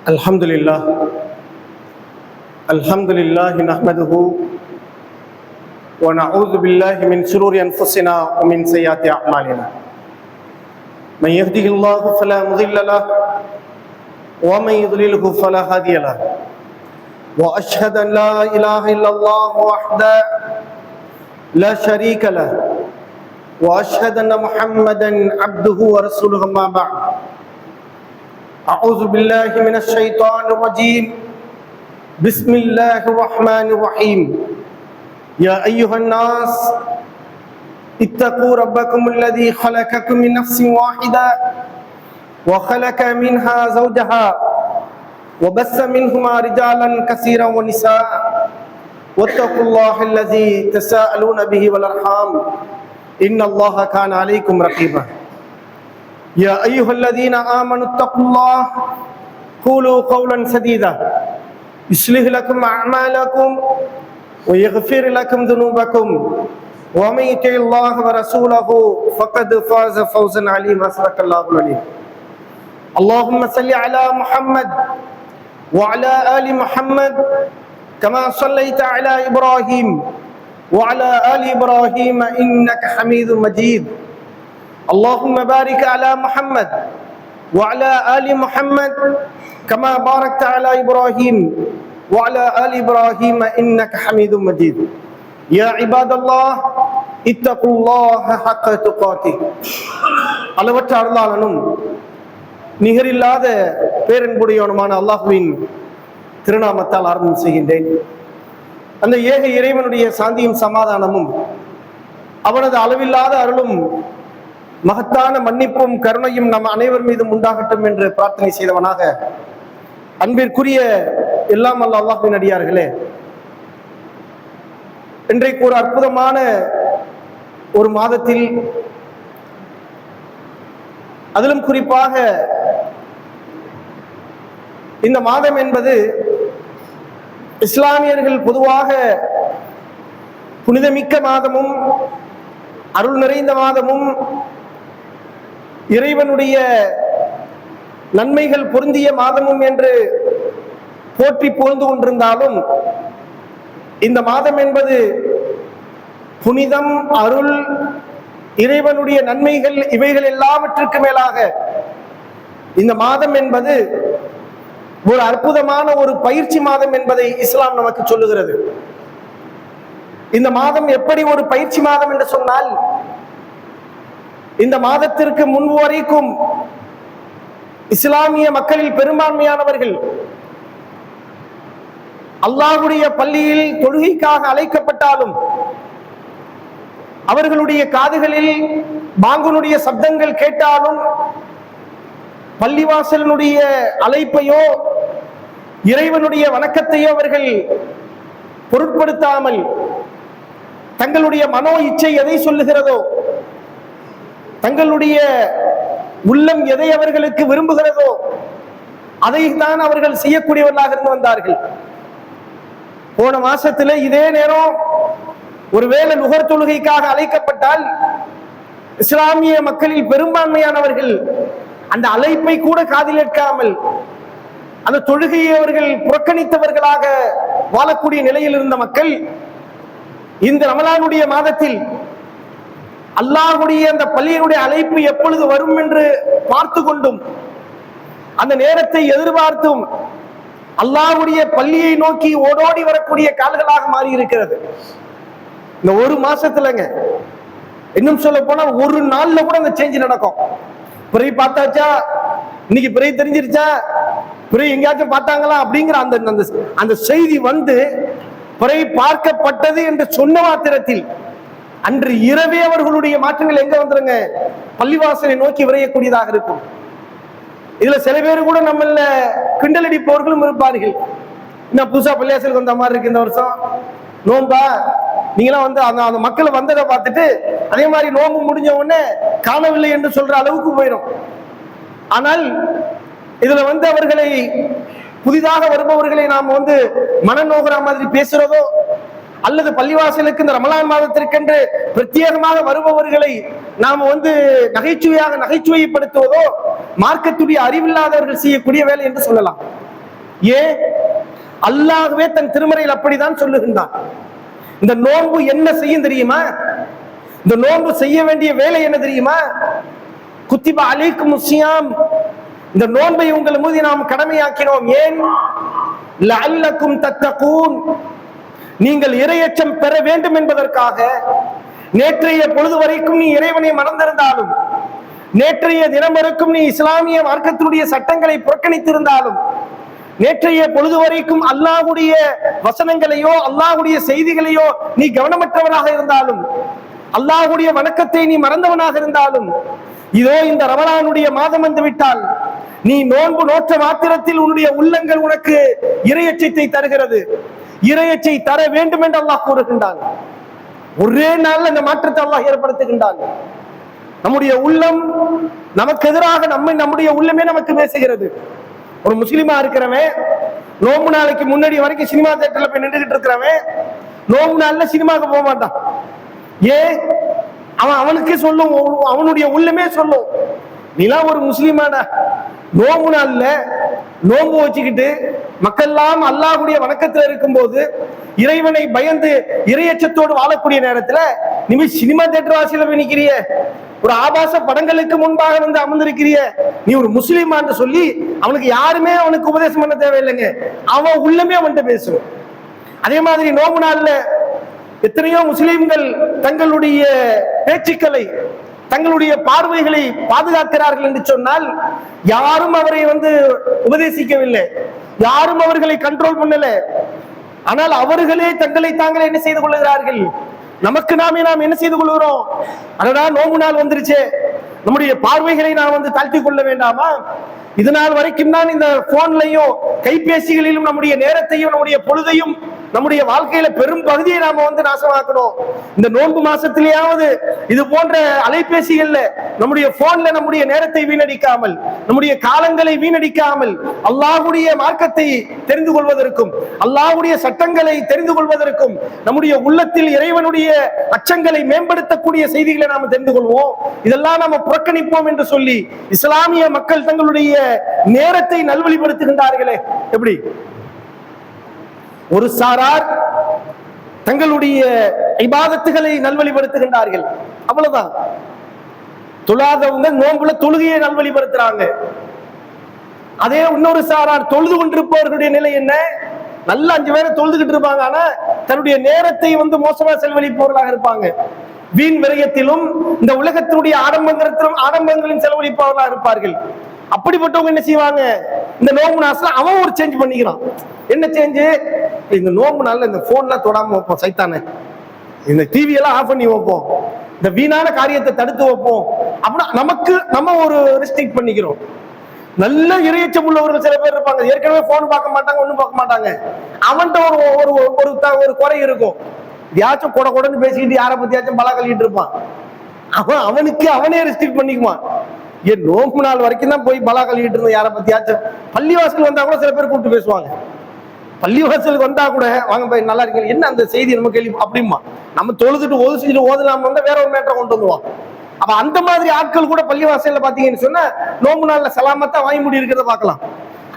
Alhamdulillah nahmaduhu wa na'udhu billahi min shururi anfusina wa min sayyiati a'malina. Man yahdihillahu fala mudilla lahu wa man yudlilhu fala hadiya lahu. Wa ashhadu an la ilaha illallah wahdahu la sharika lahu wa ashhadu anna Muhammadan abduhu wa rasuluhu amma ba'd. أعوذ بالله من الشيطان الرجيم بسم الله الرحمن الرحيم يا أيها الناس اتقوا ربكم الذي خلقكم من نفس واحدة وخلق منها زوجها وبث منهما رجالا كثيرا ونساء واتقوا الله الذي تساءلون به والأرحام إن الله كان عليكم رقيبا يا أيها الذين آمنوا اتقوا الله قولوا قولا سديدا يصلح لكم أعمالكم ويغفر لكم ذنوبكم ومن يطع الله ورسوله فقد فاز فوزا عظيما صدق الله العليم. اللهم صل على محمد وعلى آل محمد كما صليت على إبراهيم وعلى آل إبراهيم إنك حميد مجيد. اللهم بارك على محمد وعلى آل محمد كما باركت على إبراهيم وعلى آل إبراهيم إنك حميد مجيد. يا عباد الله اتقوا الله حق تقاته. அளவற்ற அருளாளனும் நிகரில்லாத பேரன்புடையவனுமான அல்லாஹ்வின் திருநாமத்தால் ஆரம்பம் செய்கின்றேன். அந்த ஏக இறைவனுடைய சாந்தியும் சமாதானமும் அவனது அளவில்லாத அருளும் மகத்தான மன்னிப்பும் கருணையும் நம் அனைவர் மீதும் உண்டாகட்டும் என்று பிரார்த்தனை செய்தவனாக, அன்பிற்குரிய எல்லாம் அல்ல அல்லாஹ்வின் அடியார்களே, இன்றைக்கு ஒரு அற்புதமான ஒரு மாதத்தில், அதிலும் குறிப்பாக இந்த மாதம் என்பது இஸ்லாமியர்கள் பொதுவாக புனிதமிக்க மாதமும் அருள் நிறைந்த மாதமும் இறைவனுடைய நன்மைகள் பொருந்திய மாதமும் என்று போற்றி புகழ்ந்து கொண்டிருந்தாலும், இந்த மாதம் என்பது புனிதம், அருள், இறைவனுடைய நன்மைகள் இவைகள் எல்லாவற்றுக்கு மேலாக இந்த மாதம் என்பது ஒரு அற்புதமான ஒரு பயிற்சி மாதம் என்பதை இஸ்லாம் நமக்கு சொல்லுகிறது. இந்த மாதம் எப்படி ஒரு பயிற்சி மாதம் என்று சொன்னால், இந்த மாதத்திற்கு முன்பு வரைக்கும் இஸ்லாமிய மக்களில் பெரும்பான்மையானவர்கள் அல்லாஹ்வுடைய பள்ளியில் தொழுகைக்காக அழைக்கப்பட்டாலும் அவர்களுடைய காதுகளில் பாங்குனுடைய சப்தங்கள் கேட்டாலும் பள்ளிவாசலினுடைய அழைப்பையோ இறைவனுடைய வணக்கத்தையோ அவர்கள் பொருட்படுத்தாமல் தங்களுடைய மனோ இச்சை எதை சொல்லுகிறதோ, தங்களுடைய உள்ளம் எதை அவர்களுக்கு விரும்புகிறதோ அதைத்தான் அவர்கள் செய்யக்கூடியவர்களாக இருந்து வந்தார்கள். போன மாசத்துல இதே நேரம் ஒருவேளை நுகர் தொழுகைக்காக அழைக்கப்பட்டால் இஸ்லாமிய மக்களில் பெரும்பான்மையானவர்கள் அந்த அழைப்பை கூட காதில் ஏற்காமல் அந்த தொழுகையை அவர்கள் புறக்கணித்தவர்களாக வாழக்கூடிய நிலையில் இருந்த மக்கள் இந்த ரமலானுடைய மாதத்தில் அல்லாஹ்வுடைய அந்த பள்ளியினுடைய அழைப்பு எப்பொழுது வரும் என்று பார்த்து கொண்டும் அந்த நேரத்தை எதிர்பார்த்தும் அல்லாஹ்வுடைய பள்ளியை நோக்கி ஓடோடி வரக்கூடிய கால்களாக மாறி இருக்கிறது. இந்த ஒரு மாசத்துலங்க, இன்னும் சொல்ல போனா ஒரு நாள்ல கூட அந்த சேஞ்ச் நடக்கும். பிறகு பார்த்தாச்சா, இன்னைக்கு பிறகு தெரிஞ்சிருச்சா, பிறகு எங்கேயாச்சும் பார்த்தாங்களா அப்படிங்கிற அந்த அந்த செய்தி வந்து பிறகு பார்க்கப்பட்டது என்று சொன்ன மாத்திரத்தில் அன்று இரவே அவர்களுடைய மாற்றங்கள் எங்க வந்துருங்க, பள்ளிவாசலை நோக்கி விரையக்கூடியதாக இருக்கும். இதுல சில பேர் கூட நம்மள கிண்டல் அடிப்பவர்களும் இருப்பார்கள். இன்னும் புதுசா பள்ளிவாசலுக்கு வந்த மாதிரி இருக்கு இந்த வருஷம் நோம்பா, நீங்களாம் வந்து அந்த மக்களை வந்ததை பார்த்துட்டு அதே மாதிரி நோம்பு முடிஞ்ச உடனே காணவில்லை என்று சொல்ற அளவுக்கு போயிடும். ஆனால் இதுல அவர்களை புதிதாக வருபவர்களை நாம் மனநோகிற மாதிரி பேசுறதோ, அல்லது பள்ளிவாசலுக்கு இந்த ரமலான் மாதத்திற்கென்று பிரத்யேகமாக வருபவர்களை நாம் நகைச்சுவைப்படுத்துவதோ மார்க்கத்துடைய அறிவில்லாதவர்கள் செய்யக்கூடிய வேலை என்று சொல்லலாம். ஏன்? அல்லாஹ்வே தன் திருமறையில் அப்படித்தான் சொல்லுகின்றான். இந்த நோன்பு என்ன செய்யும் தெரியுமா? இந்த நோன்பு செய்ய வேண்டிய வேலை என்ன தெரியுமா? குத்திப அலைக்கும் ஸியாம், இந்த நோன்பை உங்கள் மீது நாம் கடமையாக்கினோம். ஏன்? லஅல்லக்கும் தத்தகூன், நீங்கள் இறையச்சம் பெற வேண்டும் என்பதற்காக. நேற்றைய பொழுது வரைக்கும் நீ இறைவனை மறந்திருந்தாலும், நேற்றைய தினம் வரைக்கும் நீ இஸ்லாமிய மார்க்கத்தினுடைய சட்டங்களை புறக்கணித்திருந்தாலும், நேற்றைய பொழுது வரைக்கும் அல்லாஹ்வுடைய வசனங்களையோ அல்லாஹ்வுடைய செய்திகளையோ நீ கவனமற்றவனாக இருந்தாலும், அல்லாஹ்வுடைய வணக்கத்தை நீ மறந்தவனாக இருந்தாலும், இதோ இந்த ரமலானுடைய மாதம் வந்து விட்டால் நீ நோன்பு நோற்ற மாத்திரத்தில் உன்னுடைய உள்ளங்கள் உனக்கு இறையச்சத்தை தருகிறது. இறையச்சை தர வேண்டும் என்று அல்லாஹ் கூறுகின்றான். ஒரே நாள் அந்த மாற்றத்தை அல்லாஹ் ஏற்படுத்துகின்றான். நம்முடைய உள்ளம் நமக்கு எதிராக நம்முடைய உள்ளமே நமக்கு பேசுகிறது. ஒரு முஸ்லிமா இருக்கிறவன் நோம்பு நாளைக்கு முன்னாடி வரைக்கும் சினிமா தியேட்டர்ல போய் நின்றுகிட்டு இருக்கிறவன் நோம்பு நாள்ல சினிமாவுக்கு போக மாட்டான். ஏன்? அவனுக்கே சொல்லும், அவனுடைய உள்ளமே சொல்லும், நீலாம் ஒரு முஸ்லிமாடா. நோம்பு நாள்ல நோம்பு வச்சுக்கிட்டு மக்கள்லாம் அல்லாஹ்வுடைய வணக்கத்துல இருக்கும் போது, இறைவனை பயந்து இறையச்சத்தோடு வாழக்கூடிய நேரத்துல நீ சினிமா தியேட்டர் வாசியில போய் நிக்கிறிய, ஒரு ஆபாச படங்களுக்கு முன்பாக அமர்ந்திருக்கிறிய, நீ ஒரு முஸ்லிமான்னு சொல்லி அவனுக்கு யாருமே அவனுக்கு உபதேசம் பண்ண தேவையில்லைங்க. அவன் உள்ளமே அவன்கிட்ட பேசும். அதே மாதிரி நோம்பு நாள்ல எத்தனையோ முஸ்லிம்கள் தங்களுடைய பேச்சுக்களை, தங்களுடைய பார்வைகளை பாதுகாக்கிறார்கள் என்று சொன்னால், யாரும் அவரை உபதேசிக்கவில்லை, யாரும் அவர்களை கண்ட்ரோல் பண்ணல. ஆனால் அவர்களே தங்களை தாங்களே என்ன செய்து கொள்ளுகிறார்கள்? நமக்கு நாம் என்ன செய்து கொள்கிறோம்? அதனா நோம்பு நாள் வந்துருச்சு, நம்முடைய பார்வைகளை நாம் தாழ்த்தி கொள்ள வேண்டாமா? இதனால் வரைக்கும் தான் இந்த போன்லையும் கைபேசிகளிலும் நம்முடைய நேரத்தையும் நம்முடைய பொழுதையும் நம்முடைய வாழ்க்கையில பெரும் பகுதியை நாம நாசமாக்கணும். இந்த நோன்பு மாசத்திலேயாவது இது போன்ற அலைபேசிகள்ல நம்முடைய போன்ல நம்முடைய நேரத்தை வீணடிக்காமல், நம்முடைய காலங்களை வீணடிக்காமல், அல்லாஹ்வுடைய மார்க்கத்தை தெரிந்து கொள்வதற்கும் அல்லாஹ்வுடைய சட்டங்களை தெரிந்து கொள்வதற்கும் நம்முடைய உள்ளத்தில் இறைவனுடைய அச்சங்களை மேம்படுத்தக்கூடிய செய்திகளை நாம தெரிந்து கொள்வோம். இதெல்லாம் நாம புறக்கணிப்போம் என்று சொல்லி இஸ்லாமிய மக்கள் தங்களுடைய நேரத்தை நல்வழிப்படுத்துகின்றார்களே. எப்படி? ஒரு சாரார் தங்களுடைய இபாதத்துகளை நல்வழிப்படுத்துகின்றார்கள், அவ்வளவுதான். தொழாதவங்க நோன்புல தொழுகையை நல்வழிப்படுத்துறாங்க. அதே இன்னொரு சாரார் தொழுது கொண்டிருப்பவர்களுடைய நிலை என்ன? நல்லா 5 பேரை தொழுதுகிட்டு இருப்பாங்க, ஆனா தன்னுடைய நேரத்தை மோசமா செலவழிப்பவர்களாக இருப்பாங்க. வீண் விரயத்திலும் இந்த உலகத்தினுடைய ஆடம்பரங்களின் செலவழிப்பவர்களாக இருப்பார்கள். அப்படிப்பட்டவங்க என்ன செய்வாங்க? இந்த நோம்பு நாள்ல அவன் ஒரு சேஞ்ச் பண்ணிக்கிறான். என்ன சேஞ்சு? இந்த நோம்பு நாள்ல இந்த போன்லாம் தொடாம வைப்போம், சைத்தானே, இந்த டிவி எல்லாம் ஆஃப் பண்ணி வைப்போம், இந்த வீணான காரியத்தை தடுத்து வைப்போம் அப்படின்னா நம்ம ஒரு ரெஸ்ட்ரிக்ட் பண்ணிக்கிறோம். நல்ல இறையச்சம் உள்ளவர்கள் சில பேர் இருப்பாங்க, ஏற்கனவே போன் பார்க்க மாட்டாங்க, ஒண்ணும் பார்க்க மாட்டாங்க. அவன்கிட்ட ஒரு குறை இருக்கும், யாச்சும் கொடன்னு பேசிக்கிட்டு யாரை பத்தியாச்சும் பலா கழிட்டு இருப்பான். அவனே ரெஸ்ட்ரிக்ட் பண்ணிக்குவான். ஏன் நோம்பு நாள் வரைக்கும் தான் போய் பலா கழிட்டு இருந்தோம் யாரை பத்தியாச்சும். பள்ளிவாசல் வந்தா கூட சில பேர் கூப்பிட்டு பேசுவாங்க. பள்ளிவாசலுக்கு வந்தா கூட வாங்க போய் நல்லா இருக்கீங்க, என்ன அந்த செய்தி நம்ம கேள்வி அப்படிமா, நம்ம தொழுதுட்டு செஞ்சுட்டு ஓதுலாம வேற ஒரு மேட்டரை கொண்டு வந்துருவோம். அப்ப அந்த மாதிரி ஆட்கள் கூட பள்ளிவாசல்ல பாத்தீங்கன்னு சொன்னா நோம்பு நாள்ல சலாமத்தா வாங்கி முடி இருக்கிறத பார்க்கலாம்.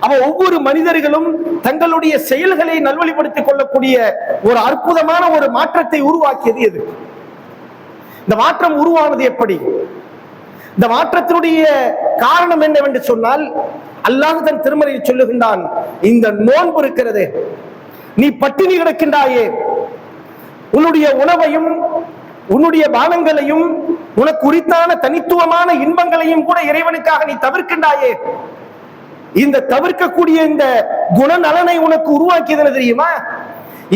அப்ப ஒவ்வொரு மனிதர்களும் தங்களுடைய செயல்களை நல்வழிப்படுத்திக் கொள்ளக்கூடிய ஒரு அற்புதமான ஒரு மாற்றத்தை உருவாக்கியது எது? இந்த மாற்றம் உருவானது எப்படி? இந்த மாற்றத்தினுடைய காரணம் என்னவென்று சொன்னால், அல்லாஹ் தன் திருமறையில் சொல்லுகின்றான், இந்த நோன்பு இருக்கிறது, நீ பட்டினி கிடக்கின்றாயே, உன்னுடைய உணவையும் உன்னுடைய பானங்களையும் உனக்கு உரித்தான தனித்துவமான இன்பங்களையும் கூட இறைவனுக்காக நீ தவிர்க்கின்றாயே, இந்த தவிர்க்கக்கூடிய இந்த குணநலனை உனக்கு உருவாக்கியது தெரியுமா?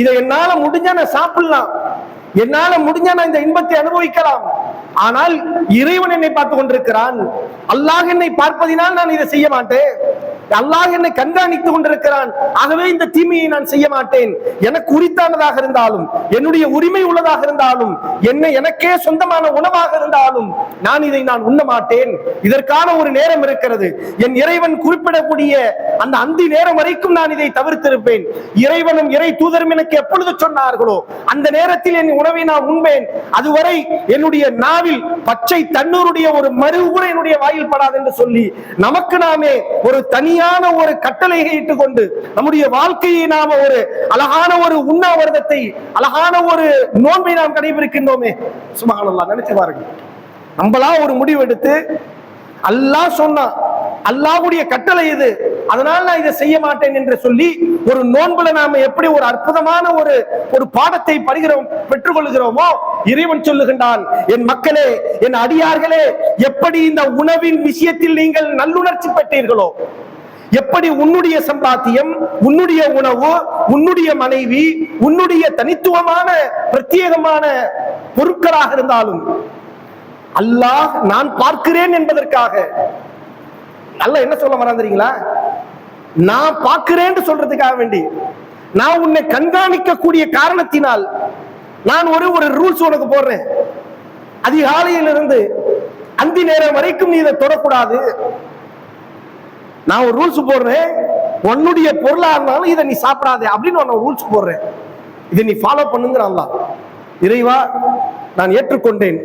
இதை என்னால முடிஞ்சா நான் சாப்பிடலாம், என்னால முடிஞ்சா நான் இந்த இன்பத்தை அனுபவிக்கலாம், ஆனால் இறைவன் என்னை பார்த்து கொண்டிருக்கிறான், அல்லாஹ் என்னை பார்ப்பதினால் நான் இதை செய்ய மாட்டேன். அல்லாஹ் என்னை கண்காணித்துக் கொண்டிருக்கிறான், ஆகவே இந்த தீமையை நான் செய்ய மாட்டேன். எனக்கு உரித்தானதாக இருந்தாலும், என்னுடைய உரிமை உள்ளதாக இருந்தாலும், எனக்கே சொந்தமான உணவாக இருந்தாலும் நான் உண்ண மாட்டேன். இதற்கான ஒரு நேரம் இருக்கிறது. என் இறைவன் குறிப்பிடக்கூடிய அந்த அந்தி நேரம் வரைக்கும் நான் இதை தவிர்த்திருப்பேன். இறைவனும் இறை தூதரும் எனக்கு எப்பொழுது சொன்னார்களோ அந்த நேரத்தில் என் உணவை நான் உண்பேன். அதுவரை என்னுடைய நாவில் பச்சை தண்ணூருடைய ஒரு மறு கூட என்னுடைய வாயில் படாது என்று சொல்லி நமக்கு நாமே ஒரு தனியான ஒரு கட்டளையை இட்டுக் கொண்டு நம்முடைய வாழ்க்கையை நாம ஒரு அழகான ஒரு உண்ணாவிரதத்தை, அழகான ஒரு நோன்பை நாம் கடைபிடிக்கின்றோமே. சுப்ஹானல்லாஹ், நினைச்சு பாருங்க. நம்மளா ஒரு முடிவு எடுத்து அல்லாஹ் சொன்னா, அல்லாஹ்வுடைய கட்டளை இது, அதனால நான் இதை செய்ய மாட்டேன் என்று சொல்லி ஒரு நோன்புல நாம எப்படி ஒரு அற்புதமான ஒரு பாடத்தை பெற்றுக்கொள்கிறோமோ, இறைவன் சொல்லுகின்றான், என் மக்களே, என் அடியார்களே, எப்படி இந்த உணவின் விஷயத்தில் நீங்கள் நல்லுணர்ச்சி பெற்றீர்களோ, எப்படி உன்னுடைய சம்பாத்தியம், உன்னுடைய உணவு, உன்னுடைய மனைவி, உன்னுடைய தனித்துவமான பிரத்யேகமான பொருட்களாக இருந்தாலும் அல்லாஹ் நான் பார்க்கிறேன் என்பதற்காக, அல்லாஹ் என்ன சொல்ல வராந்தீங்களா, நான் பார்க்கிறேன் சொல்றதுக்காக வேண்டி, நான் உன்னை கண்காணிக்கக்கூடிய காரணத்தினால் நான் ஒரு ரூல்ஸ் உனக்கு போடுறேன். அதிகாலையிலிருந்து அந்தி நேரம் வரைக்கும் நீ இதை தொடக்கூடாது. நான் ஒரு ரூல்ஸ் போடுறேன், உன்னுடைய பொருளா இருந்தாலும் இதை நீ சாப்பிடாதே அப்படின்னு நான் ரூல்ஸ் போடுறேன். இதை நீ ஃபாலோ பண்ணுங்கிறான். இறைவா, நான் ஏற்றுக்கொண்டேன்,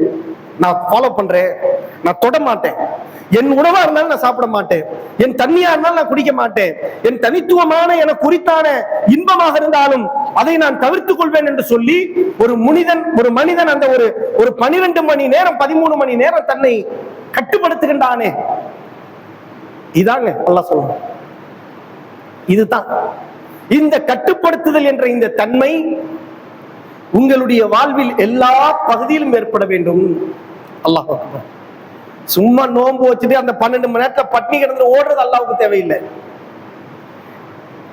நான் ஃபாலோ பண்றேன், நான் தொட மாட்டேன். என் உணவா இருந்தாலும் நான் சாப்பிட மாட்டேன், என் தண்ணியா இருந்தாலும் நான் குடிக்க மாட்டேன், என் தனித்துவமான எனக்கு குறித்தான இன்பமாக இருந்தாலும் அதை நான் தவிர்த்துக் கொள்வேன் என்று சொல்லி ஒரு மனிதன் அந்த ஒரு 12 மணி நேரம் 13 மணி நேரம் தன்னை கட்டுப்படுத்துகின்றானே. இதாங்க அல்லாஹ் சொல்றான். இதுதான் இந்த கட்டுப்படுத்துதல் என்ற இந்த தன்மை உங்களுடைய வாழ்வில் எல்லா பகுதியிலும் ஏற்பட வேண்டும். அல்லாஹ் அக்பர். சும்மா நோன்பு வச்சுட்டு அந்த 12 மணி நேரத்தை பட்டினி கிடந்து ஓடுறது அல்லாஹ்வுக்கு தேவையில்லை.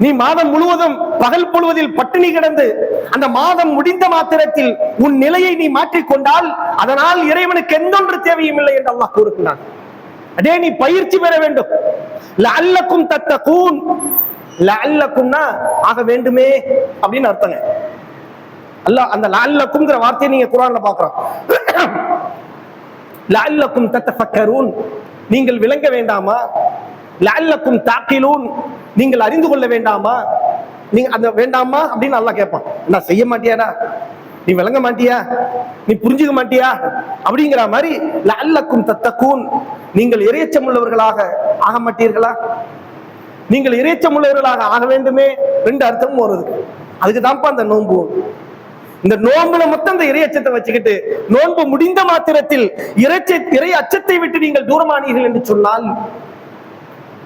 நீ மாதம் முழுவதும் பகல் பொழுவதில் பட்டினி கிடந்து அந்த மாதம் முடிந்த மாத்திரத்தில் உன் நிலையை நீ மாற்றிக்கொண்டால் அதனால் இறைவனுக்கு எந்தொன்று தேவையும் இல்லை என்று அல்லாஹ் கூறுகிறான். அதே நீ பயிற்சி பெற வேண்டும். லஅல்லக்கும் தத்தகூன், லஅல்லக்கும்னா ஆக வேண்டுமே அப்படின்னு அர்த்தங்க. அல்லாஹ் அந்த லஅல்லக்கும்ங்கற வார்த்தையை நீங்க குர்ஆன்ல பார்க்கிறோம். லஅல்லக்கும் தத்தஃபக்கரூன், நீங்கள் விளங்க வேண்டாமா? லஅல்லக்கும் தாக்கிலூன், நீங்கள் அறிந்து கொள்ள வேண்டாமா? நீங்க அந்த வேண்டாமா அப்படின்னு அல்லாஹ் கேட்பான். நான் செய்ய மாட்டியாடா, நீ விளங்க மாட்டியா, நீ புரிஞ்சுக்க மாட்டியா அப்படிங்கிற மாதிரி லஅல்லக்கும் தத்தகூன், நீங்கள் இறையச்சம் உள்ளவர்களாக ஆக மாட்டீர்களா? நீங்கள் இறையச்சம் உள்ளவர்களாக ஆக வேண்டுமே. 2 அர்த்தமும் வருது. அதுக்கு தான்ப்பா அந்த நோன்பு. இந்த நோன்புல மொத்தம் இந்த இறையச்சத்தை வச்சுக்கிட்டு நோன்பு முடிந்த மாத்திரத்தில் இறை அச்சத்தை விட்டு நீங்கள் தூரமானீர்கள் என்று சொன்னால்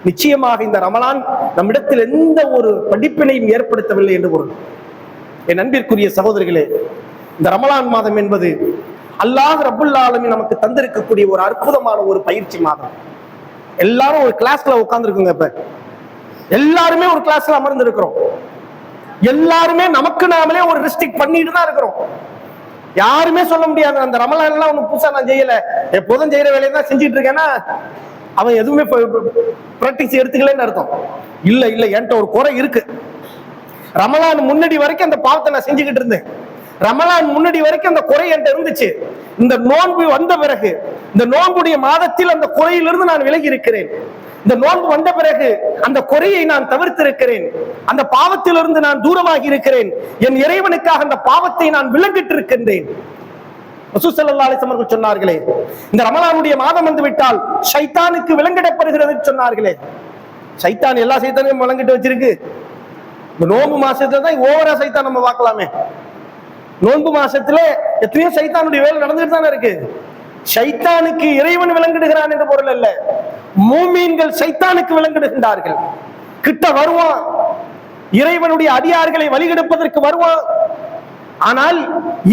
நிச்சயமாக இந்த ரமலான் நம்மிடத்தில் எந்த ஒரு படிப்பினையும் ஏற்படுத்தவில்லை என்று பொருள். என் அன்பிற்குரிய சகோதரிகளே, இந்த ரமலான் மாதம் என்பது அல்லாஹ் ரப்புல் ஆலமீன் நமக்கு தந்திருக்கக்கூடிய ஒரு அற்புதமான ஒரு பயிற்சி மாதம். எல்லாரும் ஒரு கிளாஸ்ல உட்கார்ந்துருக்குங்க. இப்ப எல்லாருமே ஒரு கிளாஸ்ல அமர்ந்து இருக்கிறோம். எல்லாருமே நமக்கு நாமளே ஒரு ரெஸ்ட்ரிக்ட் பண்ணிட்டு தான் இருக்கிறோம். யாருமே சொல்ல முடியாது அந்த ரமலான் எல்லாம் ஒண்ணு புதுசா நான் செய்யல, எப்போதும் செய்யற வேலையை தான் செஞ்சுட்டு இருக்கேன்னா அவன் எதுவுமே பிராக்டிஸ் எடுத்துக்கலன்னு அர்த்தம். இல்ல இல்ல, என்கிட்ட ஒரு குறை இருக்கு. ரமலான் முன்னாடி வரைக்கும் அந்த பாவத்தை நான் செஞ்சுக்கிட்டு இருந்தேன். ரமலான் முன்னாடி வரைக்கும் அந்த குறை என்கிட்ட இருந்துச்சு. இந்த நோன்பு வந்த பிறகு, இந்த நோன்புடைய மாதத்தில் அந்த குறையிலிருந்து நான் விலகி இருக்கிறேன். இந்த நோன்பு வந்த பிறகு அந்த குறையை நான் தவிர்த்திருக்கிறேன். அந்த பாவத்திலிருந்து நான் தூரமாகி இருக்கிறேன். என் இறைவனுக்காக அந்த பாவத்தை நான் விலங்கிட்டு இருக்கின்றேன். ரசூல் ஸல்லல்லாஹு அலைஹி வஸல்லம் அவர்கள் சொன்னார்களே, இந்த ரமலானுடைய மாதம் வந்து விட்டால் ஷைத்தானுக்கு விலங்கிடப்படுகிறது சொன்னார்களே. ஷைத்தான் எல்லா சைத்தானையும் விலங்கிட்டு வச்சிருக்கு. இந்த நோன்பு மாசத்துல தான் ஓவரா சைத்தான் நம்ம பார்க்கலாமே. நோன்பு மாசத்துல எத்தனையோ சைத்தானுடைய வேலை நடந்துட்டு தானே இருக்கு. ஷைத்தானுக்கு இறைவன் விலங்கிடுகிறான் என்ற பொருள் அல்ல. மூமீன்கள் சைத்தானுக்கு விலங்கிடுகின்றார்கள். கிட்ட வருவான், இறைவனுடைய அடியார்களை வழிகெடுப்பதற்கு வருவான். ஆனால்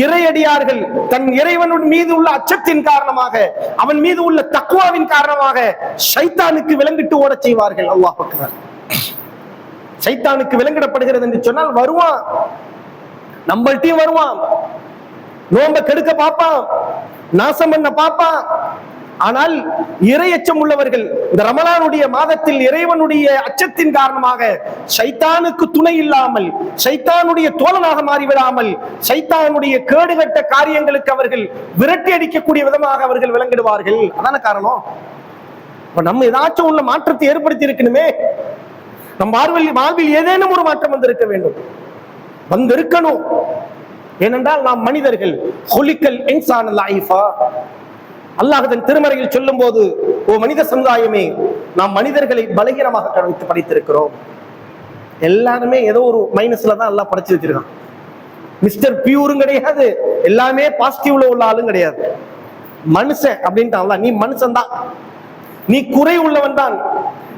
இறையடியார்கள் தன் இறைவன் மீது உள்ள அச்சத்தின் காரணமாக, அவன் மீது உள்ள தக்வாவின் காரணமாக ஷைத்தானுக்கு விலங்கிட்டு ஓட செய்வார்கள். அல்லாஹ் அக்பர். ஷைத்தானுக்கு விலங்கிடப்படுகிறது என்று சொன்னால் வருவான், நம்மள்டையும் வருவான், நோம்ப கெடுக்க பார்ப்பான், நாசம் பண்ண பார்ப்பான். ஆனால் இறையச்சம் உள்ளவர்கள் இந்த ரமலானுடைய மாதத்தில் இறைவனுடைய அச்சத்தின் காரணமாக சைத்தானுக்கு துணை இல்லாமல், சைத்தானுடைய தோழனாக மாறிவிடாமல், சைத்தானுடைய கேடுகட்ட காரியங்களுக்கு அவர்கள் விரட்டி அடிக்கக்கூடிய விதமாக அவர்கள் விளங்கிடுவார்கள். அதான காரணம். நம்ம ஏதாச்சும் உள்ள மாற்றத்தை ஏற்படுத்தி இருக்கணுமே. நம் வாழ்வில் ஏதேனும் ஒரு மாற்றம் வந்திருக்க வேண்டும், வந்திருக்கணும். ஏனென்றால் நாம் மனிதர்கள். அல்லாஹ் தன் திருமறையில் சொல்லும் போது, ஓ மனித சமுதாயமே, நாம் மனிதர்களை பலகீனமாக கடந்து படைத்திருக்கிறோம். எல்லாருமே ஏதோ ஒரு மைனஸ்ல தான் எல்லாம் படைச்சு வச்சிருக்கான். மிஸ்டர் பியூரும் கிடையாது, எல்லாமே பாசிட்டிவ்ல உள்ள ஆளும் கிடையாது. மனுஷன் அப்படின்ட்டு நீ மனுஷன் தான், நீ குறை உள்ளவன் தான்,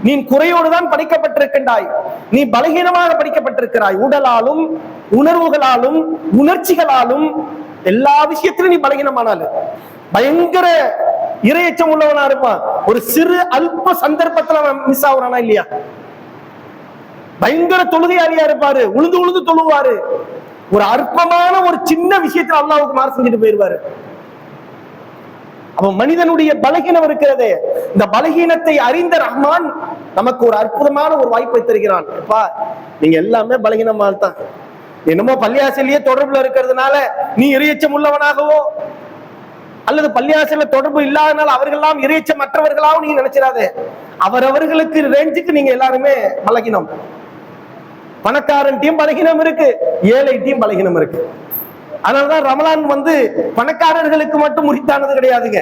நீ குறையோடு தான் படைக்கப்பட்டிருக்கின்றாய், நீ பலகீனமாக படைக்கப்பட்டிருக்கிறாய். உடலாலும் உணர்வுகளாலும் உணர்ச்சிகளாலும் எல்லா விஷயத்திலும் நீ பலகீனமானாலும் பயங்கர இரையச்சம் உள்ளவனா இருப்பான். ஒரு சிறு அல்ப சந்தர்ப்பத்துல அவன் மிஸ் ஆகுறானா இல்லையா? பயங்கர தொழுகையாளியா இருப்பாரு, உழுந்து உழுந்து தொழுவாரு. ஒரு அற்பமான ஒரு சின்ன விஷயத்துல அல்லாஹ்வுக்கு மாறு செஞ்சுட்டு போயிருவாரு. அப்ப மனிதனுடைய பலகீனம் இருக்கிறது. இந்த பலகீனத்தை அறிந்த ரஹ்மான் நமக்கு ஒரு அற்புதமான ஒரு வாய்ப்பை தருகிறான். நீங்க எல்லாமே பலகீனமான தான், என்னமோ பள்ளியாசலையே தொடர்புல இருக்கிறதுனால நீ இறையச்சம் உள்ளவனாகவோ அல்லது பள்ளியாசல தொடர்பு இல்லாதனால அவர்களெல்லாம் இறையச்சம் மற்றவர்களாகவும் நீங்க நினைச்சிடாதே. அவரவர்களுக்கு ரேஞ்சுக்கு நீங்க எல்லாருமே பலகீனம். பணக்காரன்டையும் பலகீனம் இருக்கு, ஏழைட்டையும் பலகீனம் இருக்கு. அதனாலதான் ரமலான் பணக்காரர்களுக்கு மட்டும் முறித்தானது கிடையாதுங்க.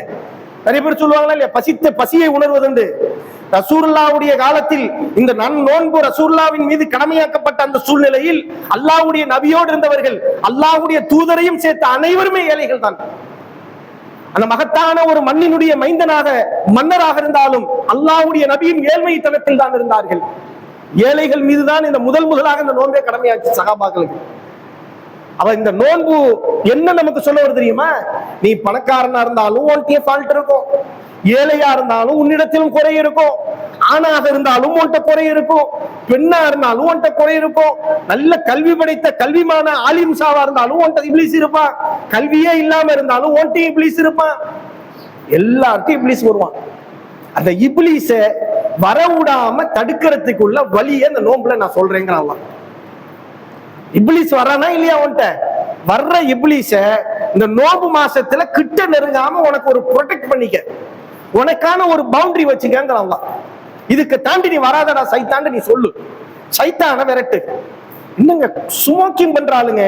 நிறைய பேர் சொல்லுவாங்களா இல்லையா, பசியை உணர்வதுண்டு. ரசூலுல்லாஹ்வுடைய காலத்தில் இந்த நோன்பு ரசூலுல்லாஹ்வின் மீது கடமையாக்கப்பட்ட அந்த சூழ்நிலையில் அல்லாஹ்வுடைய நபியோடு இருந்தவர்கள், அல்லாஹ்வுடைய தூதரையும் சேர்த்த அனைவருமே ஏழைகள் தான். அந்த மகத்தான ஒரு மண்ணினுடைய மைந்தனாக மன்னராக இருந்தாலும் அல்லாஹ்வுடைய நபியின் ஏழ்மை தனத்தில் தான் இருந்தார்கள். ஏழைகள் மீதுதான் இந்த முதலாக இந்த நோன்பே கடமையாச்சு சகாபாக்களுக்கு. அவ இந்த நோன்பு என்ன நமக்கு சொல்ல வருது தெரியுமா? நீ பணக்காரனா இருந்தாலும் உன்கிட்ட ஃபால்ட் இருக்கும், ஏழையா இருந்தாலும் உன்னிடத்திலும் குறை இருக்கும், ஆணாக இருந்தாலும் உன்கிட்ட குறை இருக்கும், பெண்ணா இருந்தாலும் உன்கிட்ட குறை இருக்கும், நல்ல கல்வி படைத்த கல்விமான ஆலிம் சாவா இருந்தாலும் உன்கிட்ட இப்லீஸ் இருப்பான், கல்வியே இல்லாம இருந்தாலும் உன்கிட்ட இப்லீஸ் இருப்பான். எல்லார்ட்டையும் இப்லீஸ் வருவான். அந்த இப்லீஸ வரவிடாம தடுக்கிறதுக்குள்ள வழியை அந்த நோன்புல நான் சொல்றேங்கிறான். இப்லீஸ் வரானா இல்லையா? உன்கிட்ட வர்ற இப்லீஸ இந்த நோன்பு மாசத்துல கிட்ட நெருங்காம உனக்கு ஒரு ப்ரொடெக்ட் பண்ணிக்க, உனக்கான ஒரு பவுண்டரி வச்சுக்கங்கிறான். இதுக்கு தாண்டி நீ வராதடா சைத்தாண்ட நீ சொல்லு, சைத்தான விரட்டு. என்னங்க ஸ்மோக்கிங் பண்றாளுங்க,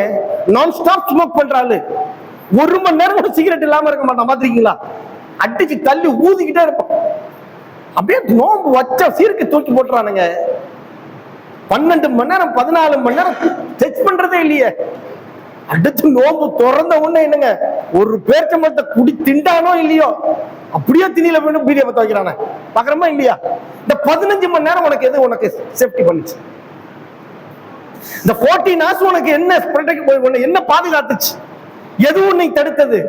நான் ஸ்டாப் ஸ்மோக் பண்றாளு, 1 மணி நேரம் ஒரு சிகரெட் இல்லாம இருக்க மாட்டான். பாத்திருக்கீங்களா? அடிச்சு தள்ளி ஊதிக்கிட்டே இருப்பான். அப்படியே நோன்பு வச்ச சீருக்கு தூக்கி போட்டுறானுங்க. 12 மணி நேரம் 14 மணி நேரம் டச் பண்றதே இல்லையே. அடுத்து நோம்பு திறந்த உடனே என்னங்க, ஒரு பேர்ச்சம்பழத்தை குடி திண்டானோ இல்லையோ அப்படியே திணியில போய் பீடியை பத்த வைக்கிறானே. பாக்குறமா இல்லையா? இந்த 15 மணி நேரம் உனக்கு எது உனக்கு சேஃப்டி பண்ணுச்சு? இந்த 14 hours உனக்கு என்ன ப்ரொடெக்ட், என்ன பாதுகாத்துச்சு? எது உன்னை தடுத்தது?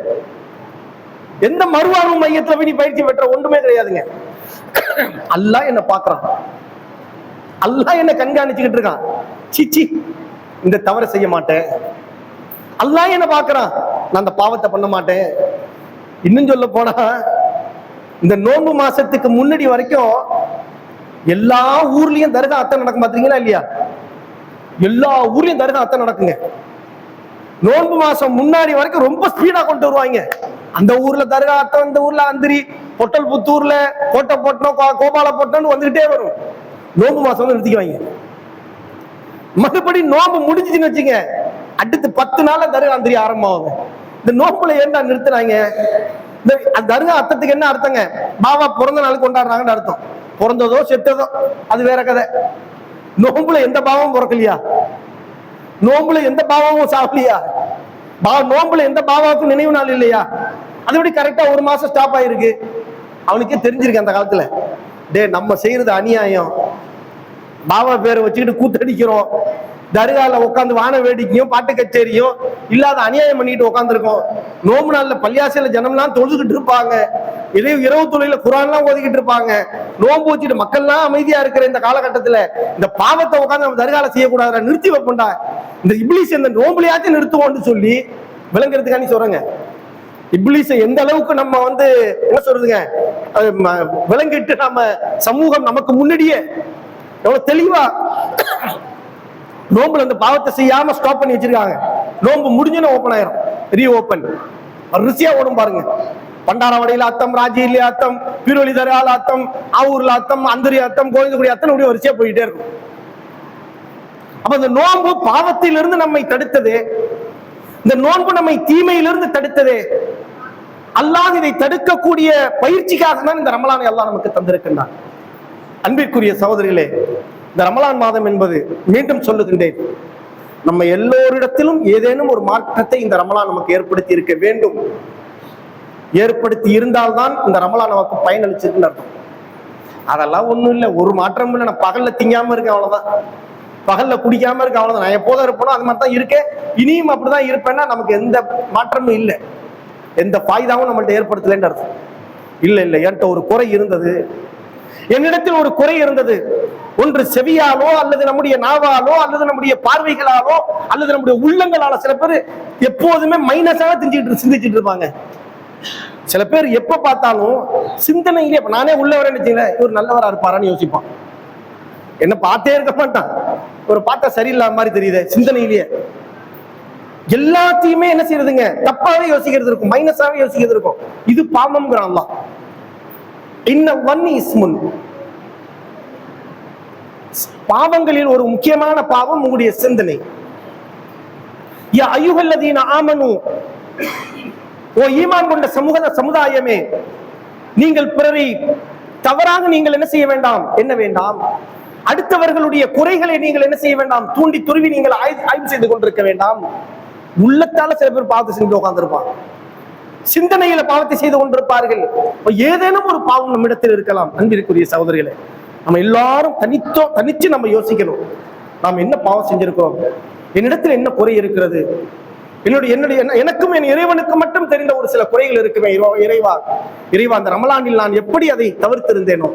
எந்த மறுவாழ்வு மையத்துல போய் நீ பயிற்சி பெற்ற? ஒன்றுமே கிடையாதுங்க. அல்லாஹ் என்ன பாக்குறான், அல்லாஹ் என்ன கண்காணிச்சுக்கிட்டு இருக்கான். சிச்சி இந்த தவறை செய்ய மாட்டேன், அல்லாஹ் என்ன பாக்குறான், நான் அந்த பாவத்தை பண்ண மாட்டேன். இன்னும் சொல்ல போனா இந்த நோன்பு மாசத்துக்கு முன்னாடி வரைக்கும் எல்லா ஊர்லயும் தர்கா அத்தை நடக்கும். பாத்தீங்களா இல்லையா? எல்லா ஊர்லயும் தர்கா அத்தை நடக்குங்க. நோன்பு மாசம் முன்னாடி வரைக்கும் ரொம்ப ஸ்பீடா கொண்டு வருவாங்க. அந்த ஊர்ல தர்கா அத்தை, அந்த ஊர்ல அந்திரி, பொட்டல் புத்தூர்ல கோட்டை போட்டோம், கோபால போட்டோம்னு வந்துகிட்டே வரும். நோம்பு மாசம் நிறுத்திக்குவாங்க. மறுபடி நோம்பு முடிஞ்சுன்னு வச்சுங்க, அடுத்து 10 நாள்ல தர்கா அந்திரி ஆரம்பமாகுங்க. இந்த நோம்புல ஏன்டா நிறுத்தினாங்க? இந்த தர்கா அர்த்தத்துக்கு என்ன அர்த்தங்க? பாபா பிறந்த நாளுக்கு கொண்டாடுறாங்கன்னு அர்த்தம். பிறந்ததோ செத்ததோ அது வேற கதை. நோம்புல எந்த பாவமும் பிறக்கலையா? நோம்புல எந்த பாவமும் சாப்பிடலையா? நோம்புல எந்த பாவாவுக்கும் நினைவு நாள் இல்லையா? அது எப்படி கரெக்டா 1 மாசம் ஸ்டாப் ஆயிருக்கு? அவனுக்கே தெரிஞ்சிருக்கு அந்த காலத்துல, டே நம்ம செய்யறது அநியாயம், பாபா பேரை வச்சுக்கிட்டு கூத்தடிக்கிறோம், தர்கால உட்காந்து வான வேடிக்கையும் பாட்டு கச்சேரியும் இல்லாத அநியாயம் பண்ணிட்டு உட்காந்துருக்கோம். நோம்பு நாள்ல பள்ளியாசையில ஜனம்லாம் தொழுதுகிட்டு இருப்பாங்க, இரவு தொழில குரான்லாம் ஓதிக்கிட்டு இருப்பாங்க, நோம்பு வச்சுட்டு மக்கள்லாம் அமைதியா இருக்கிற இந்த காலகட்டத்துல இந்த பாவத்தை உட்காந்து நம்ம தர்கால செய்யக்கூடாது, நிறுத்தி வைப்போம்டா, இந்த இப்லீஸ் இந்த நோம்புலையாச்சும் நிறுத்துவோம்னு சொல்லி விளங்குறதுக்காண்டி சொல்றேங்க. இப்லீஸை எந்த அளவுக்கு நம்ம என்ன சொல்றதுங்க விளங்கிட்டு நம்ம சமூகம் நமக்கு முன்னாடியே எவ்வளவு தெளிவா நோம்புல அந்த பாவத்தை செய்யாம ஸ்டாப் பண்ணி வச்சிருக்காங்க. நோம்பு முடிஞ்சுன்னு ஓப்பன் ஆயிரும், ரீ ஓப்பன் ரிசியா ஓடும் பாருங்க. பண்டாரவடையில அத்தம், ராஜியில அத்தம், பீரோலி தரால அத்தம், ஆவூர்ல அத்தம், அந்தரி அத்தம், கோவிந்தகுடி அத்தம், இப்படி வரிசையா போயிட்டே இருக்கும். அப்ப இந்த நோன்பு பாவத்திலிருந்து நம்மை தடுத்தது, இந்த நோன்பு நம்மை தீமையிலிருந்து தடுத்தது. அல்லாஹ் இதை தடுக்கக்கூடிய பயிற்சிக்காக தான் இந்த ரமலானை அல்லாஹ் நமக்கு தந்திருக்கின்றான். அன்பிற்குரிய சகோதரிகளே, இந்த ரமலான் மாதம் என்பது, மீண்டும் சொல்லுகின்றேன், நம்ம எல்லோரிடத்திலும் ஏதேனும் ஒரு மாற்றத்தை இந்த ரமலான் நமக்கு ஏற்படுத்தி இருக்க வேண்டும். ஏற்படுத்தி இருந்தால்தான் இந்த ரமலான் நமக்கு பயனளிச்சிருக்குன்னு அர்த்தம். அதெல்லாம் ஒண்ணும் இல்லை, ஒரு மாற்றம் இல்லை. நான் பகல்ல திங்காம இருக்கேன் அவ்வளவுதான், பகல்ல குடிக்காம இருக்க அவ்வளவுதான். நான் எப்போதும் இருப்பேனோ அது மாதிரி தான் இருக்கேன், இனியும் அப்படிதான் இருப்பேன்னா நமக்கு எந்த மாற்றமும் இல்லை, எந்த ஃபாய்தாவும் நம்மள்ட்ட ஏற்படுத்தலைன்னு அர்த்தம். இல்ல இல்ல, என்கிட்ட ஒரு குறை இருந்தது, என்னிடத்தில் ஒரு குறை இருந்தது. ஒன்று செவியாலோ அல்லது நம்முடைய நாவாலோ அல்லது நம்முடைய பார்வைகளாலோ அல்லது நம்முடைய உள்ளங்களால. சில பேர் எப்போதுமே மைனஸாக சிந்திச்சுட்டு இருப்பாங்க. சில பேர் எப்ப பார்த்தாலும் சிந்தனையிலே, நானே உள்ள வரேன்னு இவர் நல்லவரா இருப்பாரான்னு யோசிப்பான். என்ன பார்த்தே இருக்க மாட்டான், ஒரு பார்த்தா சரியில்லாத மாதிரி தெரியுது. சிந்தனையிலேயே எல்லாத்தையுமே என்ன செய்யறதுங்க, தப்பாவே யோசிக்கிறது இருக்கும், மைனஸாவே யோசிக்கிறது இருக்கும். இது பாவம்ங்கிறான் அல்லாஹ். இஸ்முன், பாவங்களில் ஒரு முக்கியமான பாவம் உங்களுடைய சிந்தனை. யா அய்யுஹல்லதீன ஆமனு, ஓ ஈமான் கொண்ட சமுதாயமே, நீங்கள் பிறரை தவறாக நீங்கள் என்ன செய்ய வேண்டாம், என்ன வேண்டாம், அடுத்தவர்களுடைய குறைகளை நீங்கள் என்ன செய்ய வேண்டாம், தூண்டி துருவி நீங்கள் ஆய்வு செய்து கொண்டிருக்க வேண்டாம். உள்ளத்தால சில பேர் பாவத்தை செஞ்சு உட்கார்ந்துருப்பாங்க, சிந்தனையில பாவத்தை செய்து கொண்டிருப்பார்கள். ஏதேனும் ஒரு பாவம் நம்மிடத்தில் இருக்கலாம். அன்பிற்குரிய சகோதரிகளே, நம்ம எல்லாரும் தனிச்சு நம்ம யோசிக்கணும், நாம் என்ன பாவம் செஞ்சிருக்கிறோம், என்னிடத்தில் என்ன குறை இருக்கிறது, எனக்கும் என் இறைவனுக்கு மட்டும் தெரிந்த ஒரு சில குறைகள் இருக்குமே. இறைவா அந்த ரமலானில் நான் எப்படி அதை தவிர்த்திருந்தேனோ,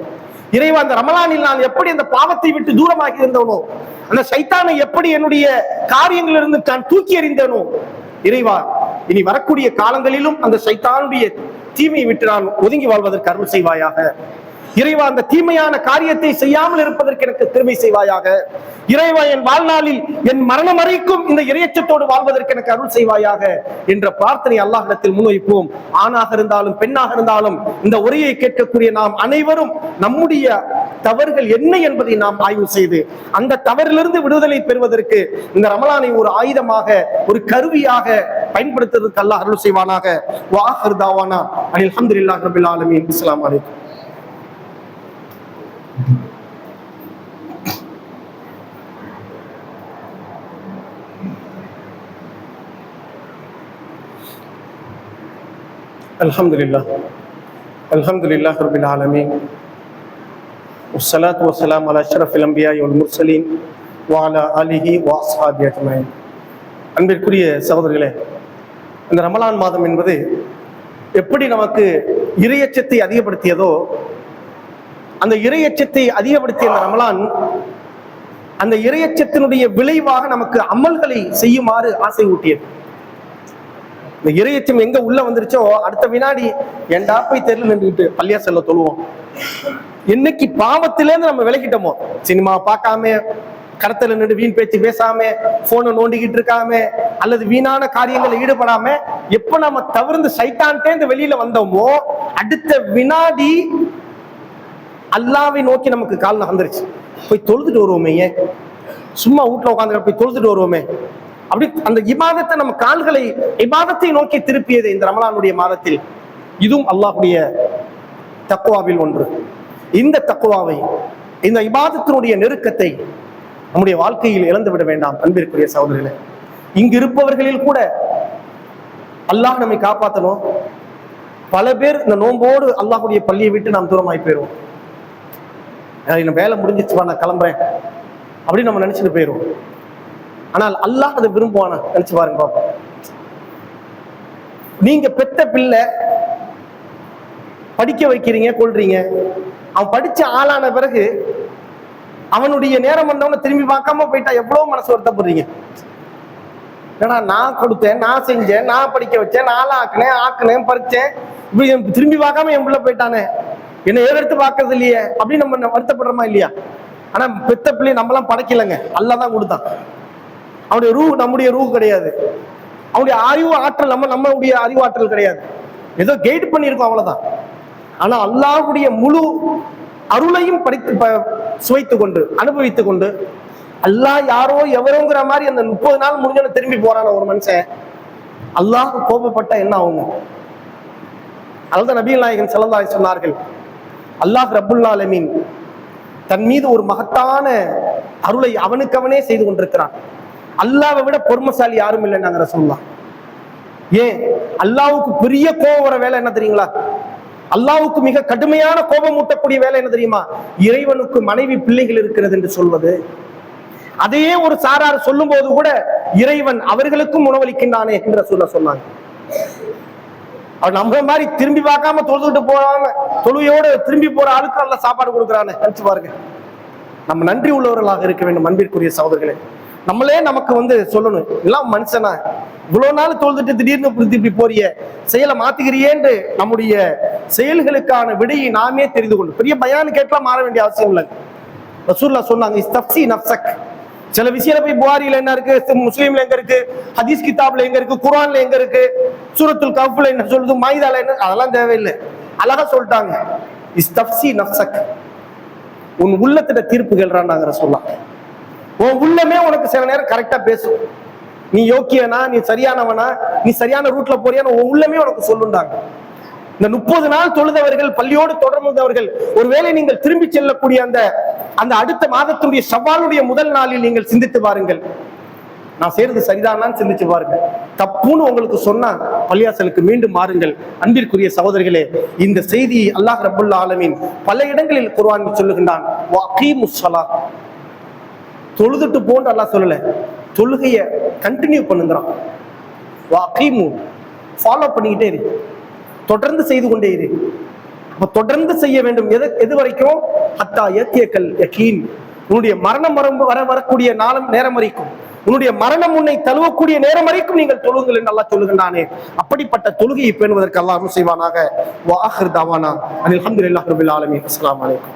இறைவா அந்த ரமலானில் நான் எப்படி அந்த பாவத்தை விட்டு தூரமாகி இருந்தவனோ, அந்த சைத்தானை எப்படி என்னுடைய காரியங்களிலிருந்து நான் தூக்கி எறிந்தேனோ, இறைவா இனி வரக்கூடிய காலங்களிலும் அந்த சைத்தானுடைய தீமையை விட்டு நான் ஒதுங்கி வாழ்வதற்கு அருள் செய்வாயாக. இறைவா அந்த தீமையான காரியத்தை செய்யாமல் இருப்பதற்கு எனக்கு கிருபை செய்வாயாக. இறைவா என் வாழ்நாளில் என் மரணம் வரைக்கும் இந்த இறையச்சத்தோடு வாழ்வதற்கு எனக்கு அருள் செய்வாயாக என்ற பிரார்த்தனை அல்லாஹ்விடத்தில் முன்வைப்போம். ஆணாக இருந்தாலும் பெண்ணாக இருந்தாலும் இந்த உரையை கேட்கக்கூடிய நாம் அனைவரும் நம்முடைய தவறுகள் என்ன என்பதை நாம் ஆய்வு செய்து அந்த தவறிலிருந்து விடுதலை பெறுவதற்கு இந்த ரமலானை ஒரு ஆயுதமாக, ஒரு கருவியாக பயன்படுத்துவதற்கு அல்லாஹ் அருள் செய்வானாக. வாஹிர் தாவானா அல்ஹம்துலில்லாஹி ரப்பில் ஆலமீன். அஸ்ஸலாமு அலைக்கும். அல்ஹம்துலில்லாஹ் ரப்பில் ஆலமீன். வஸ்ஸலாத்து வஸ்ஸலாமு அலா அஷ்ரஃபில் அன்பியாஇ வல் முர்ஸலீன் வ அலா ஆலிஹி வ அஸ்ஹாபிஹி அஜ்மஈன். அன்பிற்குரிய சகோதரர்களே, இந்த ரமலான் மாதம் என்பது எப்படி நமக்கு இறையச்சத்தை அதிகப்படுத்தியதோ, அந்த இறையச்சத்தை அதிகப்படுத்திய அந்த ரமலான் அந்த இறையச்சத்தினுடைய விளைவாக நமக்கு அமல்களை செய்யுமாறு ஆசை ஊட்டியது. இந்த இறையச்சம் எங்க உள்ள வந்துருச்சோ அடுத்த வினாடி என் டாப்பை தெரியல நின்றுட்டு பள்ளியா செல்ல தொழுவோம். இன்னைக்கு பாவத்திலேருந்து நம்ம விலகிட்டோமோ, சினிமா பார்க்காம, கடத்தல நின்று வீண் பேச்சு பேசாம, போனை நோண்டிக்கிட்டு இருக்காம, அல்லது வீணான காரியங்களில் ஈடுபடாம, எப்ப நம்ம தவிர்த்து சைத்தான்டே வெளியில வந்தோமோ அடுத்த வினாடி அல்லாவை நோக்கி நமக்கு கால் நகர்ந்துருச்சு. போய் தொழுதுட்டு வருவோமே, ஏன் சும்மா வீட்டுல உட்காந்து போய் தொழுதுட்டு வருவோமே, அப்படி அந்த இபாதத்தை நம்ம கால்களை இபாதத்தை நோக்கி திருப்பியது இந்த ரமலானுடைய மாதத்தில். இதுவும் அல்லாஹ்வுடைய தக்வாவில் ஒன்று. இந்த தக்வாவை, இந்த இபாதத்தினுடைய நெருக்கத்தை நம்முடைய வாழ்க்கையில் இழந்து விட வேண்டாம். அன்பிற்குரிய சகோதரர்களே, இங்கு இருப்பவர்களில் கூட அல்லாஹ் நம்மை காப்பாற்றணும். பல பேர் இந்த நோம்போடு அல்லாஹ்வுடைய பள்ளியை விட்டு நாம் தூரமாய் போயிடுவோம். வேலை முடிஞ்சிச்சுவா நான் கிளம்புறேன் அப்படின்னு நம்ம நினைச்சிட்டு போயிடுவோம். ஆனால் அல்லாஹ் அதை விரும்புவானா நினைச்சு பாருங்க பாப்போம். நீங்க பெத்த பிள்ளை படிக்க வைக்கிறீங்க, கொள்றீங்க, அவன் படிச்ச ஆளான பிறகு அவனுடைய நேரம் வந்தவன திரும்பி பார்க்காம போயிட்டா எவ்வளவு மனசு வருத்தப்படுறீங்க. ஏன்னா நான் கொடுத்தேன், நான் செஞ்சேன், நான் படிக்க வச்சேன், நான் ஆக்குனேன் பறிச்சேன், திரும்பி பார்க்காம என் பிள்ளை போயிட்டானே, என்ன ஏறெடுத்து பார்க்கறது இல்லையே அப்படின்னு நம்ம வருத்தப்படுறோமா இல்லையா? ஆனா பெத்த பிள்ளை நம்மளாம் படைக்கலைங்க, அல்லாஹ் தான் கொடுத்தான். அவனுடைய ரூ நம்முடைய ரூ கிடையாது, அவனுடைய அறிவு ஆற்றல் நம்மளுடைய அறிவாற்றல் கிடையாது, ஏதோ கைட் பண்ணியிருக்கோம் அவ்வளவுதான். ஆனா அல்லாஹ்வுடைய முழு அருளையும் படித்து சுவைத்துக் கொண்டு அனுபவித்துக் கொண்டு அல்லாஹ் யாரோ எவரோங்கிற மாதிரி அந்த 30 நாள் முடிஞ்சோன்னு திரும்பி போறான ஒரு மனுஷன், அல்லாஹ் கோபப்பட்ட என்ன ஆகும்? அதுதான் நபிகள் நாயகன் ஸல்லல்லாஹு அலைஹி சொன்னார்கள், அல்லாஹ் ரப்புல் ஆலமீன் தன் மீது ஒரு மகத்தான அருளை அவனுக்கவனே செய்து கொண்டிருக்கிறான். அல்லாஹ்வை விட பொறுமைசாலி யாரும் இல்லை நாங்க ரசூலுல்லாஹ். ஏன்? அல்லாஹ்வுக்கு பெரிய கோபம் வர வேலை என்ன தெரியுங்களா? அல்லாஹ்வுக்கு மிக கடுமையான கோபம் ஊட்டக்கூடிய வேலை என்ன தெரியுமா? இறைவனுக்கு மனைவி பிள்ளைகள் இருக்கிறது என்று சொல்வது. அதையே ஒரு சாரார் சொல்லும் போது கூட இறைவன் அவர்களுக்கும் உணவளிக்கின்றானே என்று ரசூலுல்லாஹ் சொன்னாங்க. அவர் நம்ம மாதிரி திரும்பி பார்க்காம தொழுதுட்டு போறாங்க, தொழுகையோடு திரும்பி போற ஆளுக்கு நல்லா சாப்பாடு கொடுக்குறானே, நினைச்சு பாருங்க. நம்ம நன்றி உள்ளவர்களாக இருக்க வேண்டும் அன்பிற்குரிய சகோதரர்களே. நம்மளே நமக்கு சொல்லணும், எல்லாம் மனுஷனா இவ்வளவு நாள் தொழுதுட்டு திடீர்னு இப்படி போறிய செயலை மாத்துகிறியேன்று நம்முடைய செயல்களுக்கான விடையை நாமே தெரிந்து கொள்ளும். பெரிய பயான் கேட்கலாம் மாற வேண்டிய அவசியம் இல்லை. ரசூலுல்லாஹ் சொன்னாங்க, இஸ்தஃப்ஸி நஃப்ஸக். சில விஷயம் போய் புகாரில என்ன இருக்கு, முஸ்லீம்ல எங்க இருக்கு, ஹதீஸ் கிதாப்ல எங்க இருக்கு, குர்ஆன்ல எங்க இருக்கு, சூரத்துல் கஃப்ல என்ன சொல்லுது, மாயிதால என்ன, அதெல்லாம் தேவையில்லை. அழகா சொல்லிட்டாங்க, இஸ்தஃப்ஸி நஃப்ஸக். உன் உள்ளத்திட தீர்ப்பு கேள்றாங்க ரசூலுல்லாஹ். உன் உள்ளமே உனக்கு சில நேரம் கரெக்டா பேசும். நீ யோக்கியனா, நீ சரியானவனா, நீ சரியான ரூட்ல போறியான்னு உன் உள்ளமே உனக்கு சொல்லுண்டாங்க. இந்த 30 நாள் தொழுதவர்கள், பள்ளியோடு தொடர்ந்தவர்கள், ஒருவேளை நீங்கள் திரும்பி செல்லக்கூடிய அந்த அடுத்த மாதத்துடைய ஷவ்வாலுடைய முதல் நாளில் நீங்கள் சிந்தித்து பாருங்கள், நான் செய்யறது சரிதானான்னு சிந்திச்சு பாருங்க. தப்புன்னு உங்களுக்கு சொன்னா பள்ளியாசலுக்கு மீண்டும் மாறுங்கள். அன்பிற்குரிய சகோதரிகளே, இந்த செய்தி அல்லாஹ் ரப்புல் ஆலமீன் பல இடங்களில் குர்ஆனில் சொல்லுகின்றான், வஅகீமுஸ் ஸலாத். தொழுதுட்டு போன்னு அல்லாஹ் சொல்லல, தொழுகைய கண்டினியூ பண்ணுங்கிறான். வஅகீமு, ஃபாலோ பண்ணிக்கிட்டே இரு, தொடர்ந்து செய்து கொண்டே இரு. அப்ப தொடர்ந்து செய்ய வேண்டும். எது வரைக்கும்? ஹத்தா யத்தியக்கல் யகீன். உன்னுடைய மரணம் வரக்கூடிய நேரம் வரைக்கும், உன்னுடைய மரணம் உன்னை தழுவக்கூடிய நேரம் வரைக்கும் நீங்கள் தொழுங்கள் என்று அல்லாஹ் சொல்லுகின்றானே. அப்படிப்பட்ட தொழுகையை பேணுவதற்கு அல்லாஹ் செய்வானாக. வ ஆகிர் தவானா அனில் ஹம்துலில்லாஹி ரப்பில் ஆலமீன். அஸ்ஸலாமு அலைக்கும்.